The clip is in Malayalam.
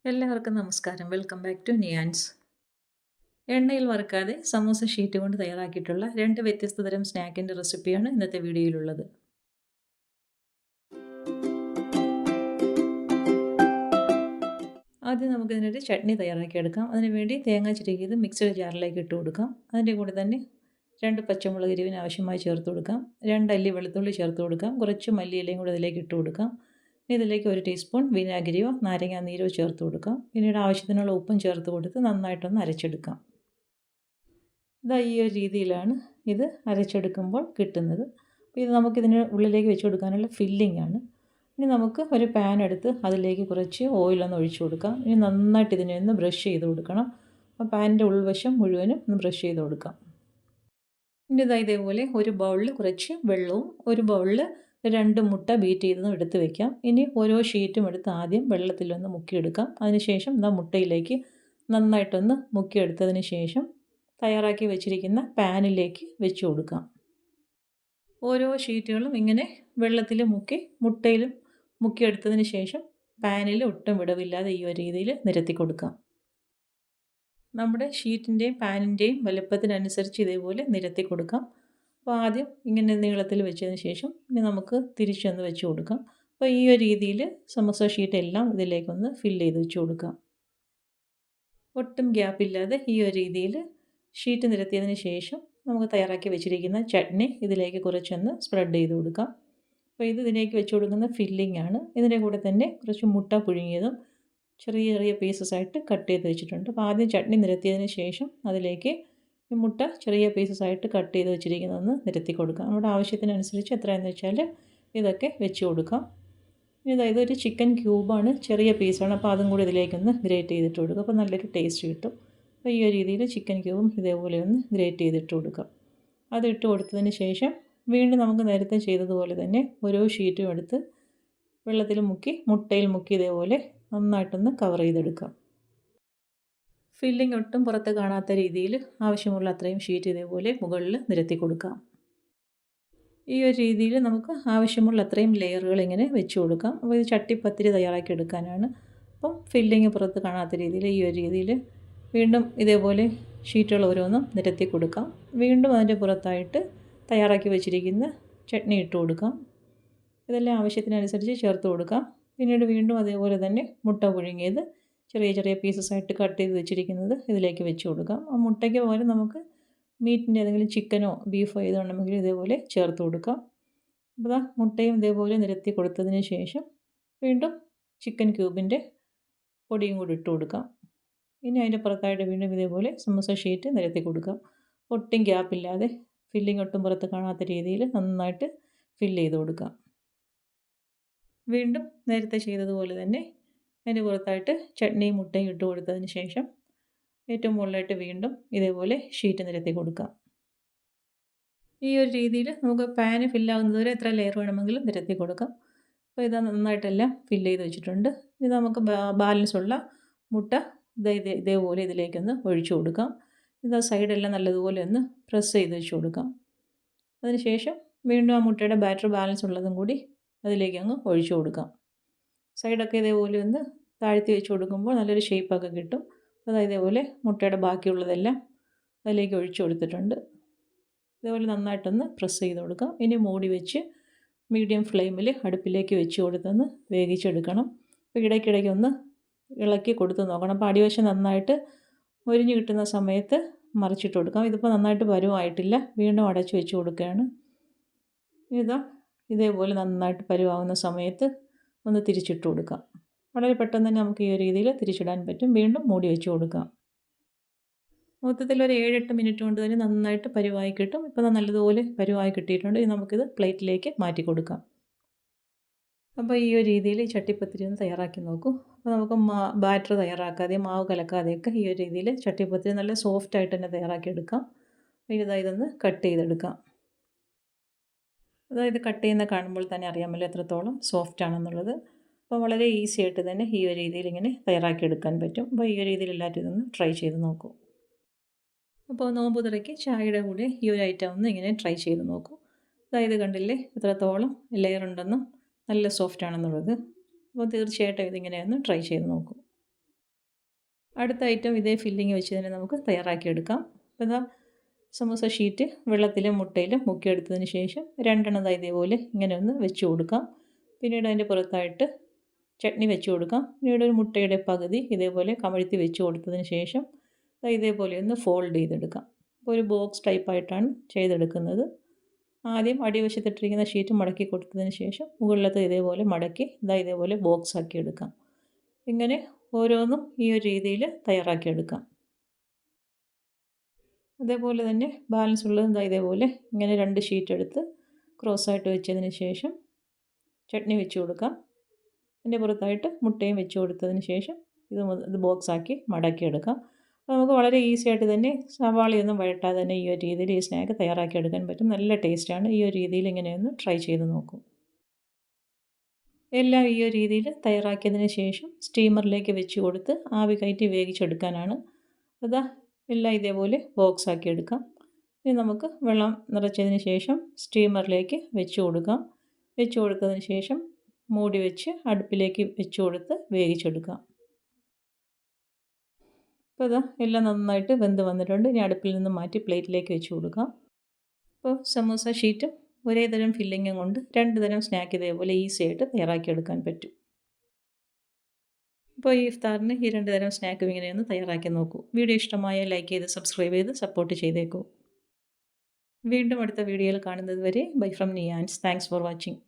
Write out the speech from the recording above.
എല്ലാവർക്കും നമസ്കാരം. Welcome back to Niyans. എണ്ണയിൽ വറുക്കാതെ സമൂസ ഷീറ്റ് കൊണ്ട് തയ്യാറാക്കിയിട്ടുള്ള 2 വ്യത്യസ്ത തരം സ്നാക്കിൻ്റെ റെസിപ്പിയാണ് ഇന്നത്തെ വീഡിയോയിലുള്ളത്. ആദ്യം നമുക്കിതിനൊരു ചട്നി തയ്യാറാക്കിയെടുക്കാം. അതിനുവേണ്ടി തേങ്ങ ചിരകിയത് മിക്സിയുടെ ജാറിലേക്ക് ഇട്ട് കൊടുക്കാം. അതിൻ്റെ കൂടെ തന്നെ 2 പച്ചമുളക് എരിവിന് ആവശ്യമായി ചേർത്ത് കൊടുക്കാം. 2 അല്ലി വെളുത്തുള്ളി ചേർത്ത് കൊടുക്കാം. കുറച്ച് മല്ലിയിലയും കൂടെ ഇതിലേക്ക് ഇട്ട് കൊടുക്കാം. ഇനി ഇതിലേക്ക് 1 ടീസ്പൂൺ വിനാഗിരിയോ നാരങ്ങാ നീരോ ചേർത്ത് കൊടുക്കാം. പിന്നീട് ആവശ്യത്തിനുള്ള ഉപ്പും ചേർത്ത് കൊടുത്ത് നന്നായിട്ടൊന്ന് അരച്ചെടുക്കാം. ഇതാ ഈ ഒരു രീതിയിലാണ് ഇത് അരച്ചെടുക്കുമ്പോൾ കിട്ടുന്നത്. അപ്പോൾ ഇത് നമുക്കിതിന് ഉള്ളിലേക്ക് വെച്ച് കൊടുക്കാനുള്ള ഫില്ലിംഗ് ആണ്. ഇനി നമുക്ക് ഒരു പാൻ എടുത്ത് അതിലേക്ക് കുറച്ച് ഓയിലൊന്ന് ഒഴിച്ചു കൊടുക്കാം. ഇനി നന്നായിട്ട് ഇതിനെ ഒന്ന് ബ്രഷ് ചെയ്ത് കൊടുക്കണം. അപ്പോൾ പാനിൻ്റെ ഉൾവശം മുഴുവനും ഒന്ന് ബ്രഷ് ചെയ്ത് കൊടുക്കാം. ഇനി ഇതേപോലെ ഒരു ബൗളിൽ കുറച്ച് വെള്ളവും ഒരു ബൗളിൽ 2 മുട്ട ബീറ്റ് ചെയ്തതും എടുത്ത് വെക്കാം. ഇനി ഓരോ ഷീറ്റും എടുത്ത് ആദ്യം വെള്ളത്തിലൊന്ന് മുക്കിയെടുക്കാം. അതിനുശേഷം മുട്ടയിലേക്ക് നന്നായിട്ടൊന്ന് മുക്കിയെടുത്തതിന് ശേഷം തയ്യാറാക്കി വെച്ചിരിക്കുന്ന പാനിലേക്ക് വെച്ച് കൊടുക്കാം. ഓരോ ഷീറ്റുകളും ഇങ്ങനെ വെള്ളത്തിൽ മുക്കി മുട്ടയിലും മുക്കിയെടുത്തതിന് ശേഷം പാനിൽ ഒട്ടും വിടവില്ലാതെ ഈ ഒരു രീതിയിൽ നിരത്തി കൊടുക്കാം. നമ്മുടെ ഷീറ്റിൻ്റെയും പാനിൻ്റെയും വലുപ്പത്തിനനുസരിച്ച് ഇതേപോലെ നിരത്തി കൊടുക്കാം. അപ്പോൾ ആദ്യം ഇങ്ങനെ നീളത്തിൽ വെച്ചതിന് ശേഷം ഇനി നമുക്ക് തിരിച്ചൊന്ന് വെച്ച് കൊടുക്കാം. അപ്പോൾ ഈ ഒരു രീതിയിൽ സമോസ ഷീറ്റ് എല്ലാം ഇതിലേക്കൊന്ന് ഫില്ല് ചെയ്ത് വെച്ച് കൊടുക്കാം. ഒട്ടും ഗ്യാപ്പില്ലാതെ ഈ ഒരു രീതിയിൽ ഷീറ്റ് നിരത്തിയതിന് ശേഷം നമുക്ക് തയ്യാറാക്കി വെച്ചിരിക്കുന്ന ചട്നി ഇതിലേക്ക് കുറച്ചൊന്ന് സ്പ്രെഡ് ചെയ്ത് കൊടുക്കാം. അപ്പോൾ ഇതിലേക്ക് വെച്ച് കൊടുക്കുന്ന ഫില്ലിംഗ് ആണ്. ഇതിൻ്റെ കൂടെ തന്നെ കുറച്ച് മുട്ട പുഴുങ്ങിയതും ചെറിയ ചെറിയ പീസസ് ആയിട്ട് കട്ട് ചെയ്ത് വെച്ചിട്ടുണ്ട്. അപ്പോൾ ആദ്യം ചട്നി നിരത്തിയതിന് ശേഷം അതിലേക്ക് ഈ മുട്ട ചെറിയ പീസസ് ആയിട്ട് കട്ട് ചെയ്ത് വെച്ചിരിക്കുന്നതൊന്ന് നിരത്തി കൊടുക്കാം. നമ്മുടെ ആവശ്യത്തിനനുസരിച്ച് എത്രയെന്ന് വെച്ചാൽ ഇതൊക്കെ വെച്ച് കൊടുക്കാം. ഇതൊരു ചിക്കൻ ക്യൂബാണ്, ചെറിയ പീസാണ്. അപ്പോൾ അതും കൂടി ഇതിലേക്കൊന്ന് ഗ്രേറ്റ് ചെയ്തിട്ട് കൊടുക്കുക. അപ്പോൾ നല്ലൊരു ടേസ്റ്റ് കിട്ടും. അപ്പോൾ ഈ ഒരു രീതിയിൽ ചിക്കൻ ക്യൂബും ഇതേപോലെ ഒന്ന് ഗ്രേറ്റ് ചെയ്തിട്ട് കൊടുക്കാം. അതിട്ട് കൊടുത്തതിന് ശേഷം വീണ്ടും നമുക്ക് നേരത്തെ ചെയ്തതുപോലെ തന്നെ ഓരോ ഷീറ്റും എടുത്ത് വെള്ളത്തിൽ മുക്കി മുട്ടയിൽ മുക്കി ഇതേപോലെ നന്നായിട്ടൊന്ന് കവർ ചെയ്തെടുക്കാം. ഫില്ലിംഗ് ഒട്ടും പുറത്ത് കാണാത്ത രീതിയിൽ ആവശ്യമുള്ള അത്രയും ഷീറ്റ് ഇതേപോലെ മുകളിൽ നിരത്തി കൊടുക്കാം. ഈ ഒരു രീതിയിൽ നമുക്ക് ആവശ്യമുള്ള അത്രയും ലെയറുകൾ ഇങ്ങനെ വെച്ച് കൊടുക്കാം. അപ്പോൾ ഇത് ചട്ടിപ്പത്തിരി തയ്യാറാക്കി എടുക്കാനാണ്. അപ്പം ഫില്ലിങ് പുറത്ത് കാണാത്ത രീതിയിൽ ഈ ഒരു രീതിയിൽ വീണ്ടും ഇതേപോലെ ഷീറ്റുകൾ ഓരോന്നും നിരത്തി കൊടുക്കാം. വീണ്ടും അതിൻ്റെ പുറത്തായിട്ട് തയ്യാറാക്കി വെച്ചിരിക്കുന്ന ചട്നി ഇട്ട് കൊടുക്കാം. ഇതെല്ലാം ആവശ്യത്തിനനുസരിച്ച് ചേർത്ത് കൊടുക്കാം. പിന്നീട് വീണ്ടും അതേപോലെ തന്നെ മുട്ട പുഴുങ്ങിയത് ചെറിയ ചെറിയ പീസസ് ആയിട്ട് കട്ട് ചെയ്ത് വെച്ചിരിക്കുന്നത് ഇതിലേക്ക് വെച്ച് കൊടുക്കാം. ആ മുട്ടയ്ക്ക് പകരം നമുക്ക് മീറ്റിൻ്റെ ഏതെങ്കിലും ചിക്കനോ ബീഫോ ഏതാണെങ്കിലും ഇതേപോലെ ചേർത്ത് കൊടുക്കാം. അപ്പോൾ മുട്ടയും ഇതേപോലെ നിരത്തി കൊടുത്തതിന് ശേഷം വീണ്ടും ചിക്കൻ ക്യൂബിൻ്റെ പൊടിയും കൂടി ഇട്ട് കൊടുക്കാം. ഇനി അതിൻ്റെ പുറത്തായിട്ട് വീണ്ടും ഇതേപോലെ സമോസ ഷീറ്റ് നിരത്തി കൊടുക്കാം. ഒട്ടും ഗ്യാപ്പില്ലാതെ ഫില്ലിംഗ് ഒട്ടും പുറത്ത് കാണാത്ത രീതിയിൽ നന്നായിട്ട് ഫില്ല് ചെയ്ത് കൊടുക്കാം. വീണ്ടും നേരത്തെ ചെയ്തതുപോലെ തന്നെ അതിൻ്റെ പുറത്തായിട്ട് ചട്നിയും മുട്ടയും ഇട്ട് കൊടുത്തതിന് ശേഷം ഏറ്റവും മുകളിലായിട്ട് വീണ്ടും ഇതേപോലെ ഷീറ്റ് നിരത്തി കൊടുക്കാം. ഈ ഒരു രീതിയിൽ നമുക്ക് പാന് ഫില്ലാകുന്നതുവരെ എത്ര ലെയർ വേണമെങ്കിലും നിരത്തി കൊടുക്കാം. അപ്പോൾ ഇത് നന്നായിട്ടെല്ലാം ഫില്ല് ചെയ്ത് വെച്ചിട്ടുണ്ട്. ഇത് നമുക്ക് ബാലൻസ് ഉള്ള മുട്ട ഇതേപോലെ ഇതിലേക്കൊന്ന് ഒഴിച്ചു കൊടുക്കാം. ഇത് സൈഡെല്ലാം നല്ലതുപോലെ ഒന്ന് പ്രസ് ചെയ്ത് വെച്ച് കൊടുക്കാം. അതിനുശേഷം വീണ്ടും ആ മുട്ടയുടെ ബാറ്റർ ബാലൻസ് ഉള്ളതും കൂടി അതിലേക്ക് അങ്ങ് ഒഴിച്ചു കൊടുക്കാം. സൈഡൊക്കെ ഇതേപോലെ ഒന്ന് താഴ്ത്തി വെച്ച് കൊടുക്കുമ്പോൾ നല്ലൊരു ഷേപ്പൊക്കെ കിട്ടും. അതായത് ഇതേപോലെ മുട്ടയുടെ ബാക്കിയുള്ളതെല്ലാം അതിലേക്ക് ഒഴിച്ചു കൊടുത്തിട്ടുണ്ട്. ഇതേപോലെ നന്നായിട്ടൊന്ന് പ്രസ് ചെയ്ത് കൊടുക്കാം. ഇനി മൂടി വെച്ച് മീഡിയം ഫ്ലെയിമിൽ അടുപ്പിലേക്ക് വെച്ച് കൊടുത്തൊന്ന് വേവിച്ചെടുക്കണം. അപ്പോൾ ഇടയ്ക്കിടയ്ക്ക് ഒന്ന് ഇളക്കി കൊടുത്ത് നോക്കണം. അപ്പോൾ അടിവശം നന്നായിട്ട് മൊരിഞ്ഞ് കിട്ടുന്ന സമയത്ത് മറിച്ചിട്ട് കൊടുക്കാം. ഇതിപ്പോൾ നന്നായിട്ട് പരുവായിട്ടില്ല. വീണ്ടും അടച്ച് വെച്ച് കൊടുക്കുകയാണ്. ഇതേപോലെ നന്നായിട്ട് പരുവാകുന്ന സമയത്ത് ഒന്ന് തിരിച്ചിട്ട് കൊടുക്കാം. വളരെ പെട്ടെന്ന് തന്നെ നമുക്ക് ഈ ഒരു രീതിയിൽ തിരിച്ചിടാൻ പറ്റും. വീണ്ടും മൂടി വെച്ച് കൊടുക്കാം. മൊത്തത്തിൽ ഒരു 7-8 മിനിറ്റ് കൊണ്ട് തന്നെ നന്നായിട്ട് പരുവായി കിട്ടും. ഇപ്പോൾ നല്ലതുപോലെ പരുവായി കിട്ടിയിട്ടുണ്ട്. ഇനി നമുക്കിത് പ്ലേറ്റിലേക്ക് മാറ്റി കൊടുക്കാം. അപ്പോൾ ഈ ഒരു രീതിയിൽ ചട്ടിപ്പത്തിരി ഒന്ന് തയ്യാറാക്കി നോക്കൂ. അപ്പോൾ നമുക്ക് ബാറ്റർ തയ്യാറാക്കാതെയും മാവ് കലക്കാതെയൊക്കെ ഈ ഒരു രീതിയിൽ ചട്ടിപ്പത്തിരി നല്ല സോഫ്റ്റായിട്ട് തന്നെ തയ്യാറാക്കിയെടുക്കാം. ഇതൊന്ന് കട്ട് ചെയ്തെടുക്കാം. അതായത് കട്ട് ചെയ്യുന്ന കാണുമ്പോൾ തന്നെ അറിയാമല്ലോ എത്രത്തോളം സോഫ്റ്റ് ആണെന്നുള്ളത്. അപ്പോൾ വളരെ ഈസി ആയിട്ട് തന്നെ ഈ ഒരു രീതിയിൽ ഇങ്ങനെ തയ്യാറാക്കിയെടുക്കാൻ പറ്റും. അപ്പോൾ ഈ ഒരു രീതിയിൽ എല്ലാവരും ഇതൊന്ന് ട്രൈ ചെയ്ത് നോക്കൂ. അപ്പോൾ നോമ്പ് തുറയ്ക്ക് ചായയുടെ കൂടെ ഈ ഒരു ഐറ്റം ഒന്ന് ഇങ്ങനെ ട്രൈ ചെയ്ത് നോക്കൂ. അതായത് കണ്ടില്ലേ എത്രത്തോളം ലെയർ ഉണ്ടെന്നും നല്ല സോഫ്റ്റ് ആണെന്നുള്ളത്. അപ്പോൾ തീർച്ചയായിട്ടും ഇതിങ്ങനെ ഒന്ന് ട്രൈ ചെയ്ത് നോക്കൂ. അടുത്ത ഐറ്റം ഇതേ ഫില്ലിങ് വെച്ച് തന്നെ നമുക്ക് തയ്യാറാക്കിയെടുക്കാം. അപ്പോൾ ഇതാ സമൂസ ഷീറ്റ് വെള്ളത്തിലും മുട്ടയിലും മുക്കിയെടുത്തതിന് ശേഷം രണ്ടെണ്ണം ഇതേപോലെ ഇങ്ങനെ ഒന്ന് വെച്ച് കൊടുക്കാം. പിന്നീട് അതിൻ്റെ പുറത്തായിട്ട് ചട്നി വെച്ച് കൊടുക്കാം. പിന്നീട് ഒരു മുട്ടയുടെ പകുതി ഇതേപോലെ കമഴ്ത്തി വെച്ച് കൊടുത്തതിന് ശേഷം ഇതേപോലെ ഒന്ന് ഫോൾഡ് ചെയ്തെടുക്കാം. അപ്പോൾ ഒരു ബോക്സ് ടൈപ്പായിട്ടാണ് ചെയ്തെടുക്കുന്നത്. ആദ്യം അടിവശത്തിട്ടിരിക്കുന്ന ഷീറ്റ് മടക്കി കൊടുത്തതിന് ശേഷം മുകളിലത്തെ ഇതേപോലെ മടക്കി ഇതേപോലെ ബോക്സ് ആക്കി എടുക്കാം. ഇങ്ങനെ ഓരോന്നും ഈ ഒരു രീതിയിൽ തയ്യാറാക്കിയെടുക്കാം. അതേപോലെ തന്നെ ബാലൻസ് ഉള്ളത് ഇതേപോലെ ഇങ്ങനെ 2 ഷീറ്റ് എടുത്ത് ക്രോസായിട്ട് വെച്ചതിന് ശേഷം ചട്നി വെച്ച് കൊടുക്കാം. അതിൻ്റെ പുറത്തായിട്ട് മുട്ടയും വെച്ച് കൊടുത്തതിന് ശേഷം ഇത് ബോക്സാക്കി മടക്കിയെടുക്കാം. അപ്പോൾ നമുക്ക് വളരെ ഈസി ആയിട്ട് തന്നെ സവാളയൊന്നും വഴട്ടാതെ തന്നെ ഈ ഒരു രീതിയിൽ ഈ സ്നാക്ക് തയ്യാറാക്കിയെടുക്കാൻ പറ്റും. നല്ല ടേസ്റ്റാണ്. ഈ ഒരു രീതിയിൽ ഇങ്ങനെയൊന്ന് ട്രൈ ചെയ്ത് നോക്കൂ. എല്ലാം ഈ ഒരു രീതിയിൽ തയ്യാറാക്കിയതിന് ശേഷം സ്റ്റീമറിലേക്ക് വെച്ച് കൊടുത്ത് ആവി കയറ്റി വേവിച്ചെടുക്കാനാണ്. അതാ എല്ലാം ഇതേപോലെ ബോക്സ് ആക്കി എടുക്കാം. ഇനി നമുക്ക് വെള്ളം നിറച്ചതിന് ശേഷം സ്റ്റീമറിലേക്ക് വെച്ച് കൊടുക്കാം. വെച്ച് കൊടുത്തതിന് ശേഷം മൂടി വെച്ച് അടുപ്പിലേക്ക് വെച്ച് കൊടുത്ത് വേവിച്ചെടുക്കാം. അപ്പോൾ ഇതാ എല്ലാം നന്നായിട്ട് വെന്ത് വന്നിട്ടുണ്ട്. ഇനി അടുപ്പിൽ നിന്ന് മാറ്റി പ്ലേറ്റിലേക്ക് വെച്ച് കൊടുക്കാം. അപ്പോൾ സമൂസ ഷീറ്റും ഒരേ തരം ഫില്ലിങ്ങും കൊണ്ട് 2 തരം സ്നാക്ക് ഇതേപോലെ ഈസി ആയിട്ട് തയ്യാറാക്കിയെടുക്കാൻ പറ്റും. അപ്പോൾ ഈ ഇഫ്താറിന് ഈ 2 തരം സ്നാക്കും ഇങ്ങനെയൊന്ന് തയ്യാറാക്കി നോക്കൂ. വീഡിയോ ഇഷ്ടമായാൽ ലൈക്ക് ചെയ്ത് സബ്സ്ക്രൈബ് ചെയ്ത് സപ്പോർട്ട് ചെയ്തേക്കൂ. വീണ്ടും അടുത്ത വീഡിയോയിൽ കാണുന്നത് വരെ bye from Niyans. Thanks for watching.